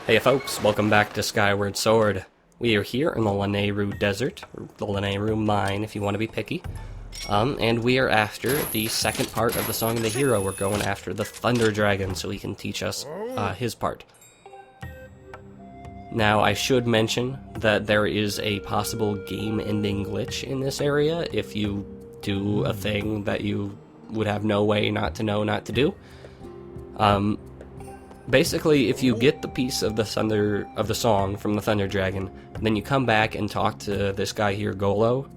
Hey folks, welcome back to Skyward Sword. We are here in the Lanayru Desert, or the Lanayru Mine if you want to be picky. And we are after the second part of the Song of the Hero. We're going after the Thunder Dragon so he can teach us his part. Now, I should mention that there is a possible game-ending glitch in this area if you do a thing that you would have no way not to know not to do. Basically, if you get the piece of the song from the Thunder Dragon, then you come back and talk to this guy here, Golo,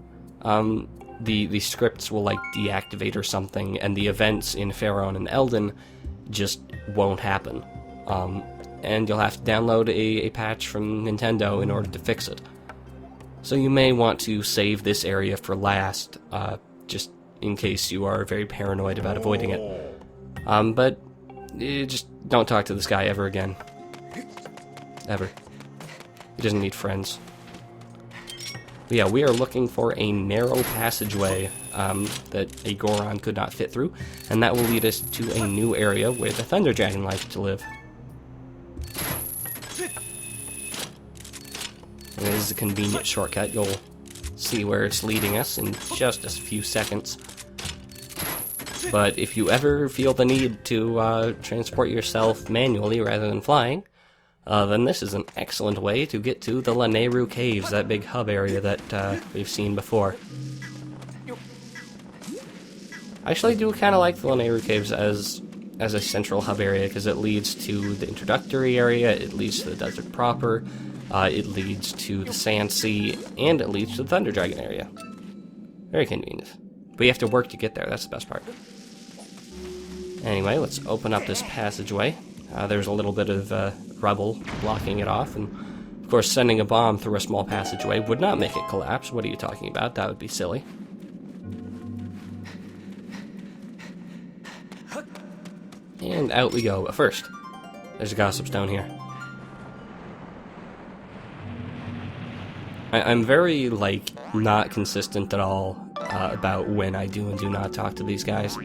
the scripts will like deactivate or something, and the events in Pharaoh and Elden just won't happen. And you'll have to download a patch from Nintendo in order to fix it. So you may want to save this area for last, just in case you are very paranoid about avoiding it. But just don't talk to this guy ever again. Ever. He doesn't need friends. But yeah, we are looking for a narrow passageway that a Goron could not fit through, and that will lead us to a new area where the Thunder Dragon likes to live. And this is a convenient shortcut. You'll see where it's leading us in just a few seconds. But if you ever feel the need to transport yourself manually rather than flying, then this is an excellent way to get to the Lanayru Caves, that big hub area that we've seen before. I actually do kind of like the Lanayru Caves as a central hub area, because it leads to the introductory area, it leads to the desert proper, it leads to the Sand Sea, and it leads to the Thunder Dragon area. Very convenient. But you have to work to get there, that's the best part. Anyway, let's open up this passageway. There's a little bit of rubble blocking it off, and of course sending a bomb through a small passageway would not make it collapse. What are you talking about? That would be silly. And out we go. But first, there's a gossip stone here. I'm very, like, not consistent at all about when I do and do not talk to these guys.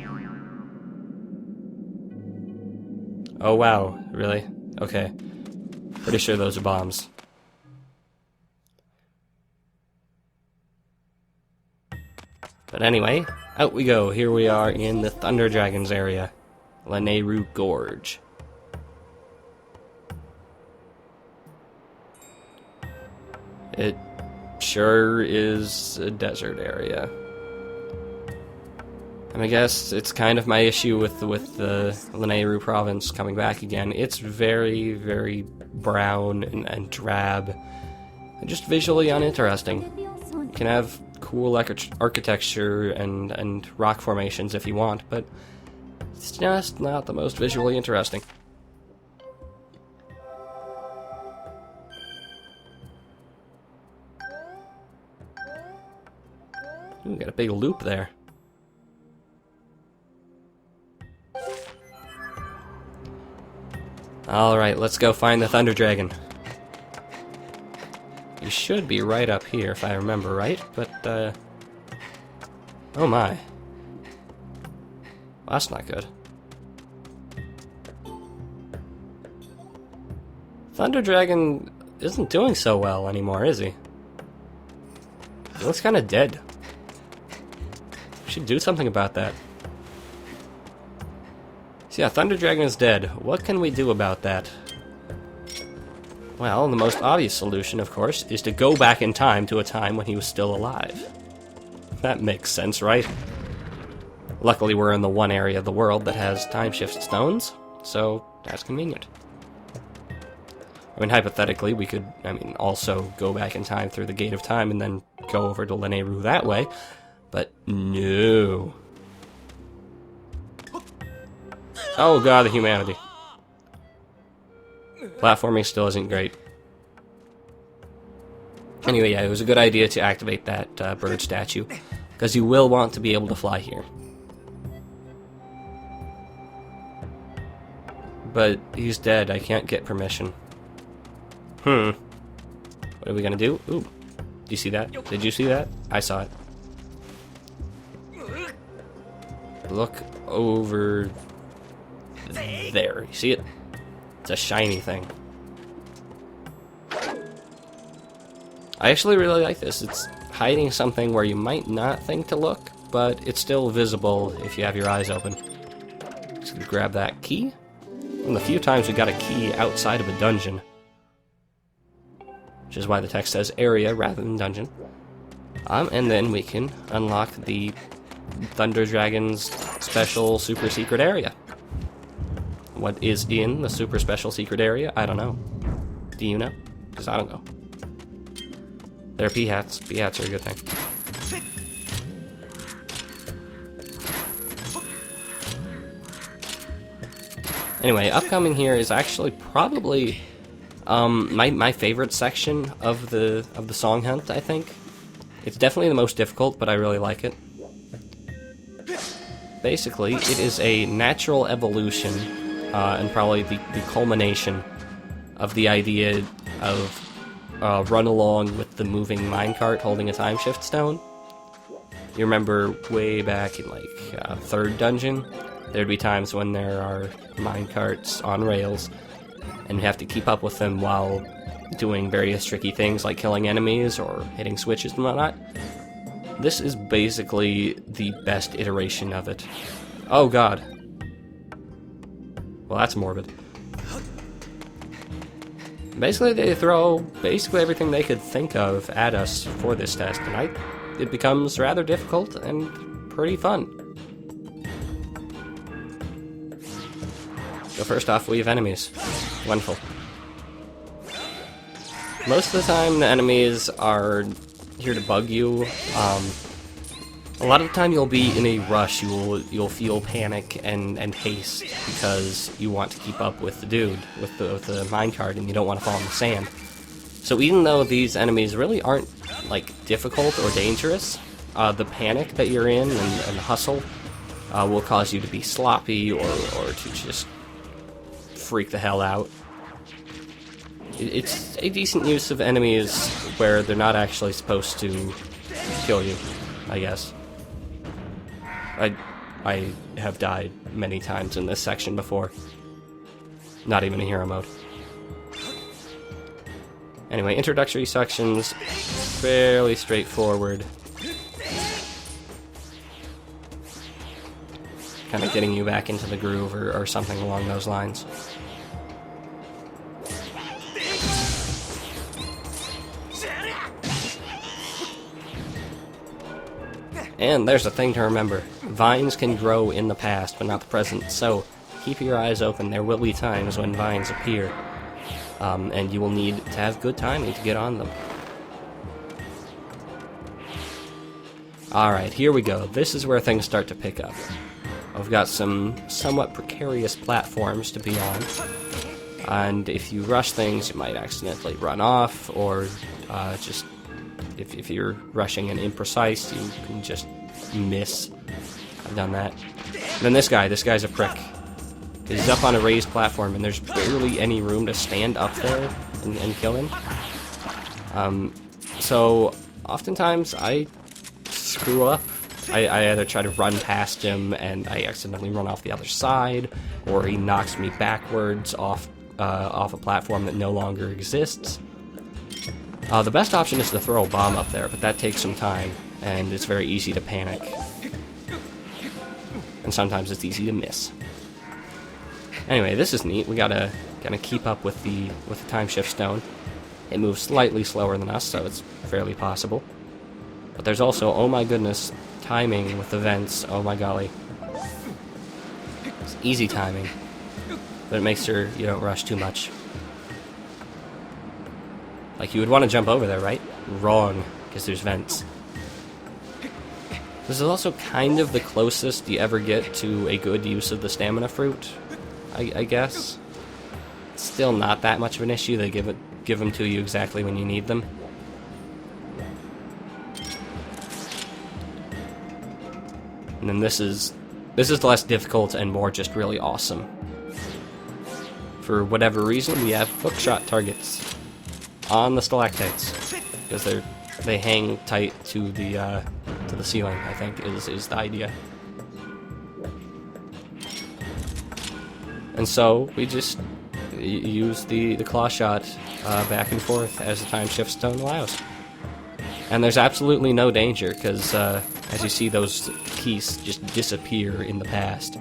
Oh wow, really? Okay. Pretty sure those are bombs. But anyway, out we go. Here we are in the Thunder Dragon's area. Lanayru Gorge. It sure is a desert area. And I guess it's kind of my issue with the Lanayru province coming back again. It's very, very brown and drab, and just visually uninteresting. You can have cool architecture and rock formations if you want, but it's just not the most visually interesting. Ooh, got a big loop there. Alright, let's go find the Thunder Dragon. He should be right up here, if I remember right, but, oh my. Well, that's not good. Thunder Dragon isn't doing so well anymore, is he? He looks kinda dead. We should do something about that. So yeah, Thunder Dragon is dead. What can we do about that? Well, the most obvious solution, of course, is to go back in time to a time when he was still alive. That makes sense, right? Luckily, we're in the one area of the world that has time shift stones, so that's convenient. I mean, hypothetically, we could, also go back in time through the Gate of Time and then go over to Lanayru that way, but no. Oh god, the humanity. Platforming still isn't great. Anyway, yeah, it was a good idea to activate that bird statue, because you will want to be able to fly here. But he's dead, I can't get permission. What are we gonna do? Ooh, do you see that? Did you see that? I saw it. Look over there. You see it? It's a shiny thing. I actually really like this. It's hiding something where you might not think to look, but it's still visible if you have your eyes open. Just grab that key. And the few times we got a key outside of a dungeon. Which is why the text says area rather than dungeon. And then we can unlock the Thunder Dragon's special super secret area. What is in the super special secret area? I don't know. Do you know? Because I don't know. They're pea-hats. Pea-hats are a good thing. Anyway, upcoming here is actually probably my favorite section of the song hunt, I think. It's definitely the most difficult, but I really like it. Basically, it is a natural evolution, and probably the culmination of the idea of run along with the moving minecart holding a time shift stone. You remember way back in like third dungeon, there'd be times when there are minecarts on rails, and you have to keep up with them while doing various tricky things like killing enemies or hitting switches and whatnot. This is basically the best iteration of it. Oh god. Well, that's morbid. Basically, they throw basically everything they could think of at us for this test, and it becomes rather difficult and pretty fun. So first off, we have enemies. Wonderful. Most of the time, the enemies are here to bug you. A lot of the time, you'll be in a rush. You'll feel panic and haste because you want to keep up with the dude with the minecart, and you don't want to fall in the sand. So even though these enemies really aren't like difficult or dangerous, the panic that you're in and the hustle will cause you to be sloppy or to just freak the hell out. It's a decent use of enemies where they're not actually supposed to kill you, I guess. I have died many times in this section before. Not even in hero mode. Anyway, introductory sections, fairly straightforward. Kind of getting you back into the groove or something along those lines. And there's a thing to remember. Vines can grow in the past, but not the present, so keep your eyes open. There will be times when vines appear, and you will need to have good timing to get on them. Alright, here we go. This is where things start to pick up. I've got some somewhat precarious platforms to be on, and if you rush things, you might accidentally run off, or just... If you're rushing and imprecise, you can just miss. I've done that. And then this guy's a prick. He's up on a raised platform, and there's barely any room to stand up there and kill him. So, oftentimes, I screw up. I either try to run past him, and I accidentally run off the other side, or he knocks me backwards off a platform that no longer exists. The best option is to throw a bomb up there, but that takes some time, and it's very easy to panic. And sometimes it's easy to miss. Anyway, this is neat. We gotta keep up with the time shift stone. It moves slightly slower than us, so it's fairly possible. But there's also, oh my goodness, timing with the vents. Oh my golly. It's easy timing, but it makes sure you don't rush too much. Like, you would want to jump over there, right? Wrong, because there's vents. This is also kind of the closest you ever get to a good use of the stamina fruit, I guess. It's still not that much of an issue. They give them to you exactly when you need them. And then this is less difficult and more just really awesome. For whatever reason, we have hookshot targets on the stalactites, because they hang tight to the ceiling, I think is the idea. And so we just use the claw shot back and forth as the time shift stone allows. And there's absolutely no danger, because as you see, those keys just disappear in the past.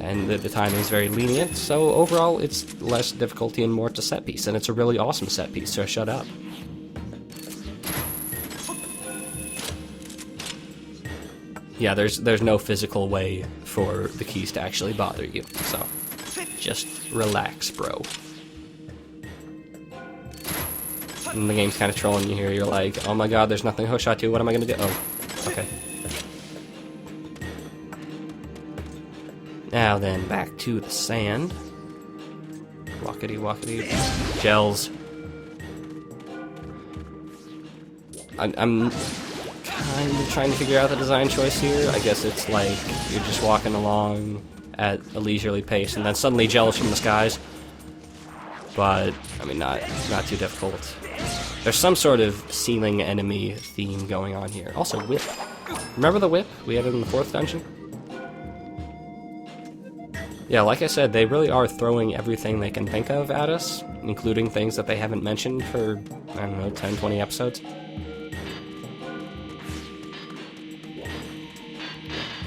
And the timing is very lenient, so overall it's less difficulty and more to set piece, and it's a really awesome set piece, so shut up. Yeah, there's no physical way for the keys to actually bother you, so just relax, bro. And the game's kind of trolling you here. You're like, oh my god, there's nothing to hookshot to. What am I gonna do? Oh, okay. Now then, back to the sand. Walkity walkity. Gels. I'm kind of trying to figure out the design choice here. I guess it's like you're just walking along at a leisurely pace, and then suddenly gels from the skies. But I mean, not too difficult. There's some sort of ceiling enemy theme going on here. Also, whip. Remember the whip we had in the 4th dungeon? Yeah, like I said, they really are throwing everything they can think of at us, including things that they haven't mentioned for, I don't know, 10, 20 episodes.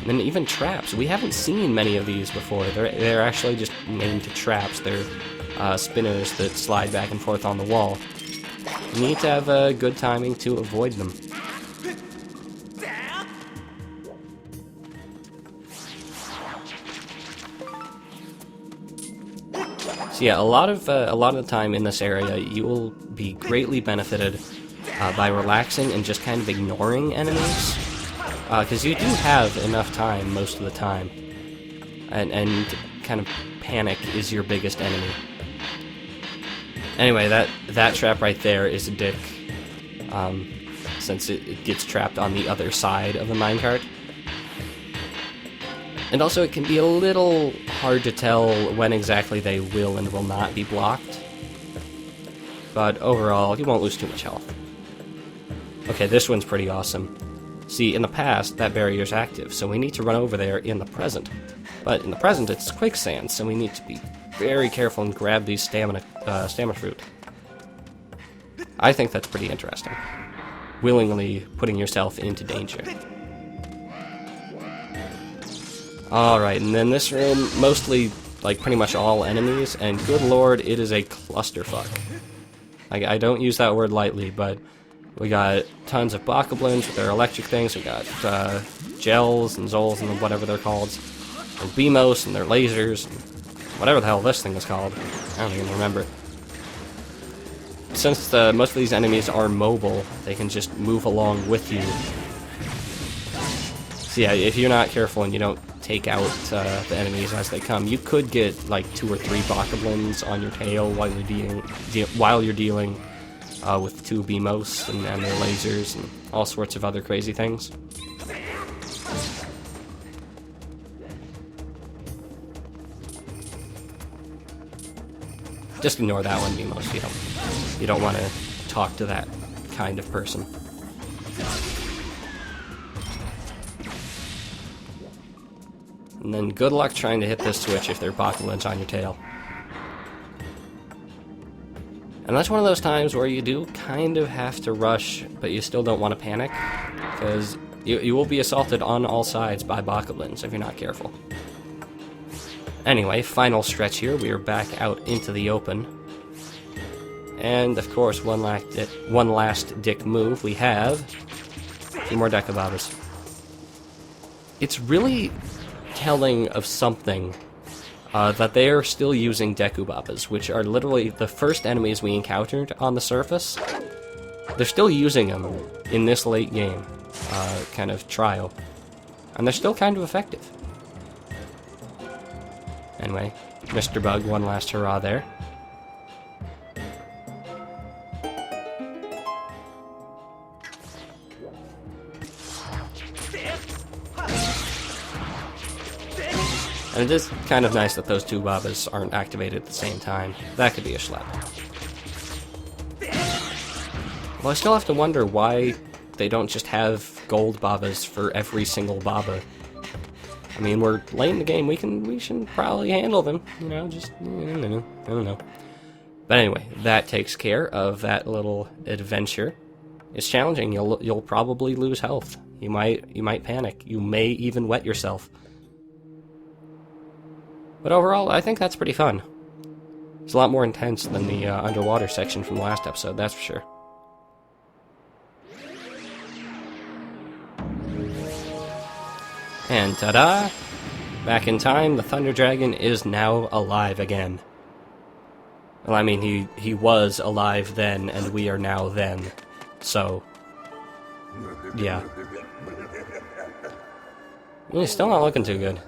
And then even traps. We haven't seen many of these before. They're actually just named traps. They're spinners that slide back and forth on the wall. You need to have good timing to avoid them. So yeah, a lot of the time in this area, you will be greatly benefited by relaxing and just kind of ignoring enemies, because you do have enough time most of the time, and kind of panic is your biggest enemy. Anyway, that trap right there is a dick, since it gets trapped on the other side of the minecart. And also, it can be a little hard to tell when exactly they will and will not be blocked. But overall, you won't lose too much health. Okay, this one's pretty awesome. See, in the past, that barrier's active, so we need to run over there in the present. But in the present, it's quicksand, so we need to be very careful and grab these stamina fruit. I think that's pretty interesting. Willingly putting yourself into danger. Alright, and then this room, mostly, like, pretty much all enemies, and good lord, it is a clusterfuck. I don't use that word lightly, but we got tons of bokoblins with their electric things, we got gels and zols and whatever they're called, and beamos and their lasers, and whatever the hell this thing is called. I don't even remember. Since most of these enemies are mobile, they can just move along with you. So yeah, if you're not careful and you don't take out the enemies as they come, you could get like 2 or 3 bokoblins on your tail while you're dealing with 2 beamos and their lasers and all sorts of other crazy things. Just ignore that one, beamos. You don't want to talk to that kind of person. And then good luck trying to hit this switch if there are bokoblins on your tail. And that's one of those times where you do kind of have to rush, but you still don't want to panic, because you will be assaulted on all sides by bokoblins if you're not careful. Anyway, final stretch here. We are back out into the open. And, of course, one last dick move. We have a few more Dekababas. It's really telling of something that they are still using Dekubabas, which are literally the first enemies we encountered on the surface. They're still using them in this late game kind of trial, and they're still kind of effective. Anyway, Mr. Bug, one last hurrah there. And it is kind of nice that those 2 Babas aren't activated at the same time. That could be a schlep. Well, I still have to wonder why they don't just have gold Babas for every single Baba. I mean, we're late in the game, we should probably handle them, you know, just, I don't know. But anyway, that takes care of that little adventure. It's challenging. You'll probably lose health. You might panic. You may even wet yourself. But overall, I think that's pretty fun. It's a lot more intense than the underwater section from the last episode, that's for sure. And ta-da! Back in time, the Thunder Dragon is now alive again. Well, I mean, he was alive then, and we are now then. So, yeah. Well, he's still not looking too good.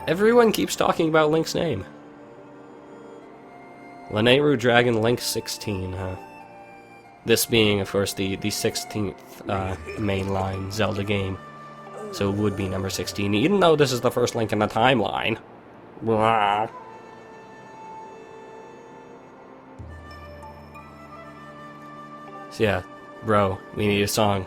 Everyone keeps talking about Link's name. Lanayru Dragon Link 16, huh? This being, of course, the 16th mainline Zelda game. So it would be number 16, even though this is the first Link in the timeline. Blah. So yeah, bro, we need a song.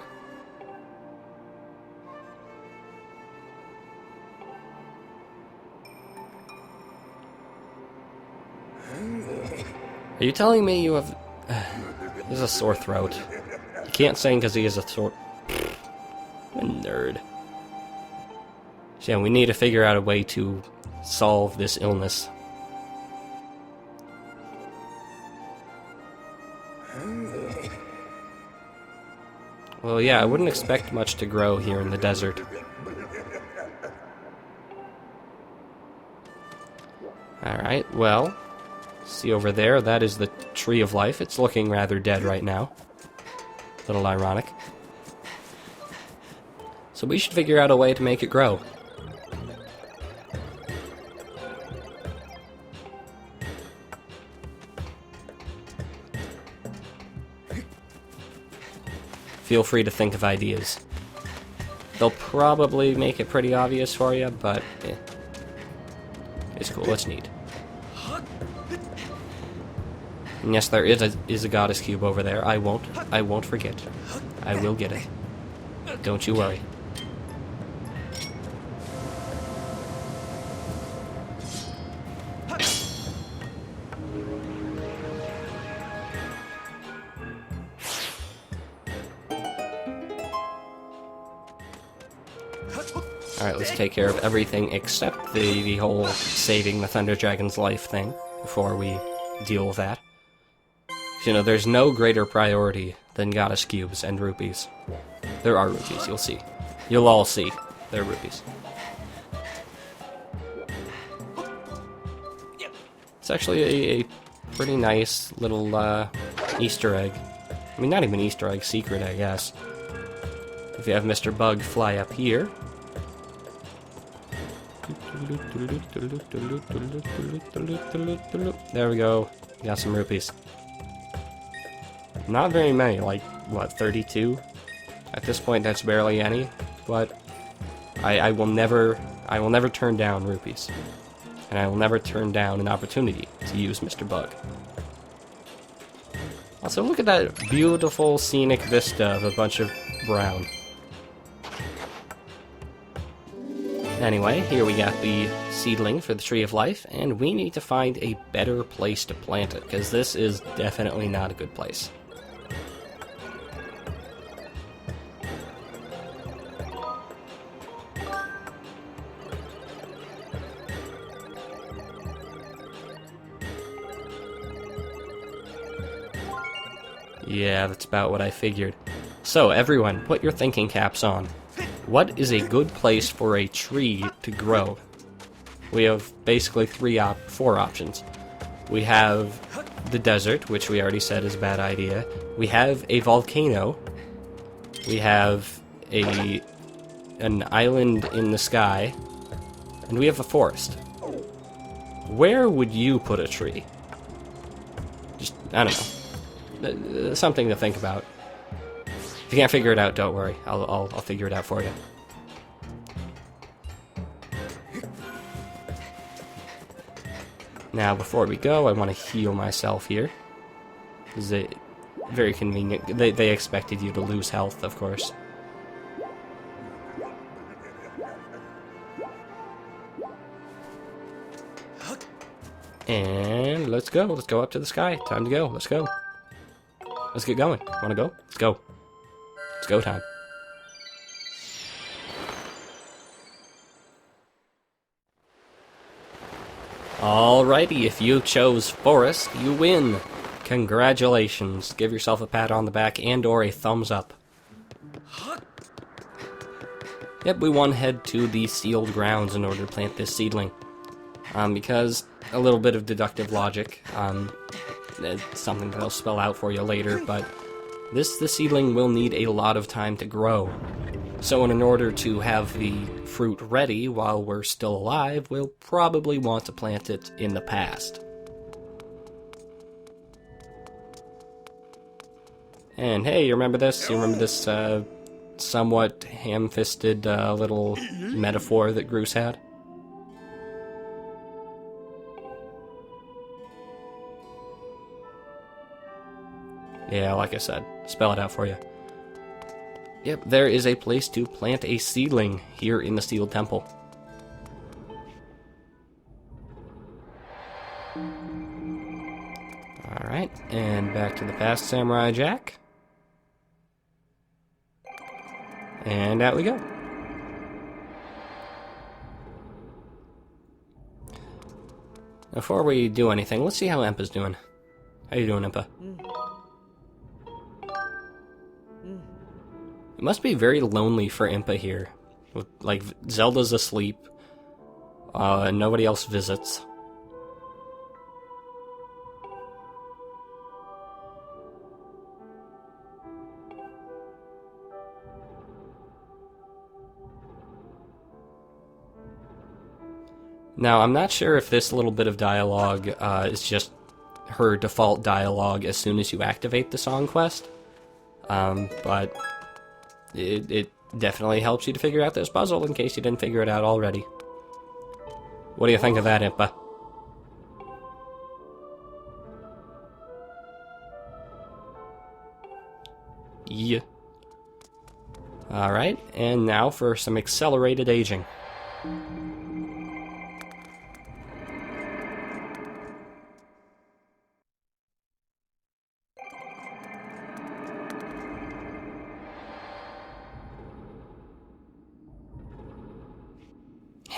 Are you telling me you have... He has a sore throat. He can't sing because he has a sore... A nerd. So yeah, we need to figure out a way to solve this illness. Well, yeah, I wouldn't expect much to grow here in the desert. Alright, well... See over there, that is the Tree of Life. It's looking rather dead right now. A little ironic. So we should figure out a way to make it grow. Feel free to think of ideas. They'll probably make it pretty obvious for you, but it's cool, it's neat. And yes, there is a goddess cube over there. I won't forget. I will get it. Don't you worry. Alright, let's take care of everything except the whole saving the Thunder Dragon's life thing before we deal with that. You know, there's no greater priority than goddess cubes and rupees. There are rupees, you'll see. You'll all see. They're rupees. It's actually a pretty nice little Easter egg. I mean, not even Easter egg, secret, I guess. If you have Mr. Bug fly up here. There we go. Got some rupees. Not very many, like, what, 32? At this point, that's barely any, but I will never turn down rupees. And I will never turn down an opportunity to use Mr. Bug. Also, look at that beautiful scenic vista of a bunch of brown. Anyway, here we got the seedling for the Tree of Life, and we need to find a better place to plant it, because this is definitely not a good place. Yeah, that's about what I figured. So, everyone, put your thinking caps on. What is a good place for a tree to grow? We have basically four options. We have the desert, which we already said is a bad idea. We have a volcano. We have an island in the sky. And we have a forest. Where would you put a tree? Just, I don't know. Something to think about. If you can't figure it out, don't worry. I'll figure it out for you. Now, before we go, I want to heal myself here. This is very convenient. They expected you to lose health, of course. And let's go. Let's go up to the sky. Time to go. Let's go. Let's get going. Wanna go? Let's go. It's go time. Alrighty, if you chose Forest, you win. Congratulations. Give yourself a pat on the back and or a thumbs up. Yep, we want to head to the sealed grounds in order to plant this seedling. Because a little bit of deductive logic, it's something that I'll spell out for you later, but the seedling will need a lot of time to grow. So in order to have the fruit ready while we're still alive, we'll probably want to plant it in the past. And hey, you remember this? You remember this somewhat ham-fisted little metaphor that Groose had? Yeah, like I said, spell it out for you. Yep, there is a place to plant a seedling here in the Sealed Temple. Alright, and back to the past, Samurai Jack. And out we go. Before we do anything, let's see how Impa's doing. How you doing, Impa? It must be very lonely for Impa here. Like, Zelda's asleep. And nobody else visits. Now, I'm not sure if this little bit of dialogue is just her default dialogue as soon as you activate the song quest. But it definitely helps you to figure out this puzzle in case you didn't figure it out already. What do you think of that, Impa? Yeah. Alright, and now for some accelerated aging.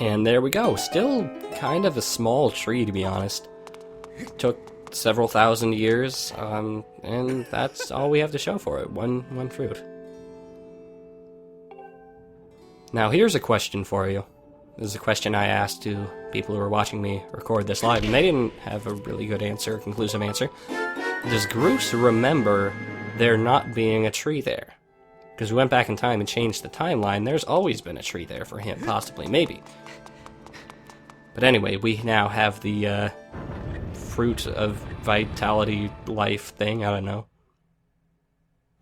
And there we go. Still kind of a small tree, to be honest. Took several thousand years, and that's all we have to show for it. One fruit. Now here's a question for you. This is a question I asked to people who were watching me record this live, and they didn't have a really good answer, a conclusive answer. Does Groose remember there not being a tree there? Because we went back in time and changed the timeline, there's always been a tree there for him, possibly, maybe. But anyway, we now have the fruit of vitality life thing, I don't know.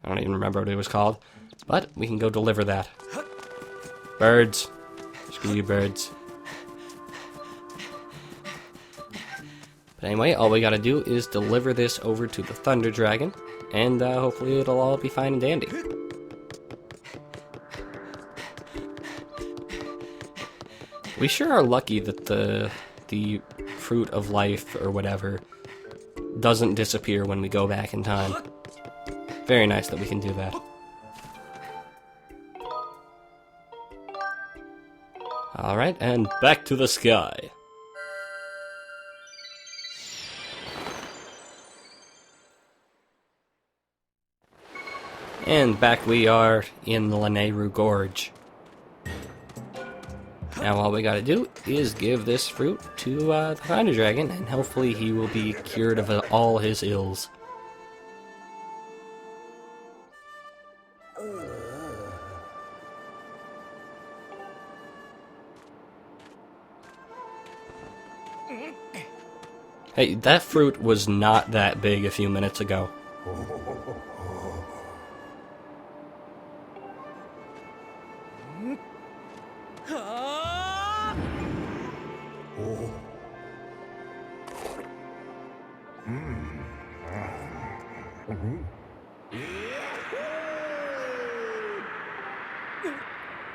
I don't even remember what it was called. But we can go deliver that. Birds. Screw you, birds. But anyway, all we gotta do is deliver this over to the Thunder Dragon, and hopefully it'll all be fine and dandy. We sure are lucky that the fruit of life, or whatever, doesn't disappear when we go back in time. Very nice that we can do that. Alright, and back to the sky. And back we are in the Lanayru Gorge. Now all we gotta do is give this fruit to the Thunder Dragon, and hopefully he will be cured of all his ills. Hey, that fruit was not that big a few minutes ago.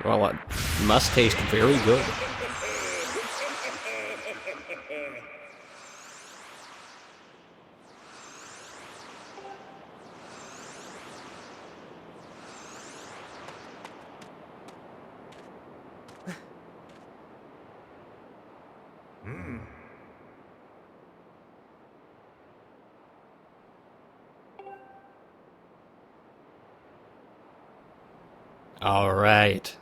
Well, it must taste very good. Alright.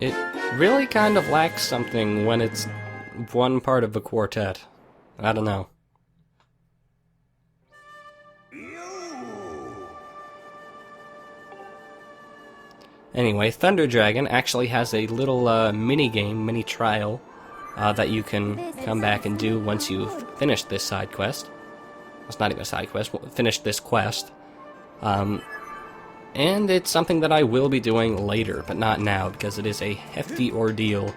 It really kind of lacks something when it's one part of the quartet. I don't know. Anyway, Thunder Dragon actually has a little mini trial that you can come back and do once you've finished this side quest. It's not even a side quest, finished this quest. And it's something that I will be doing later, but not now, because it is a hefty ordeal,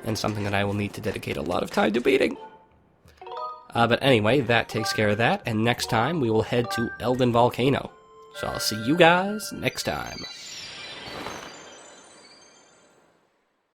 and something that I will need to dedicate a lot of time to beating. But anyway, that takes care of that, and next time we will head to Elden Volcano. So I'll see you guys next time.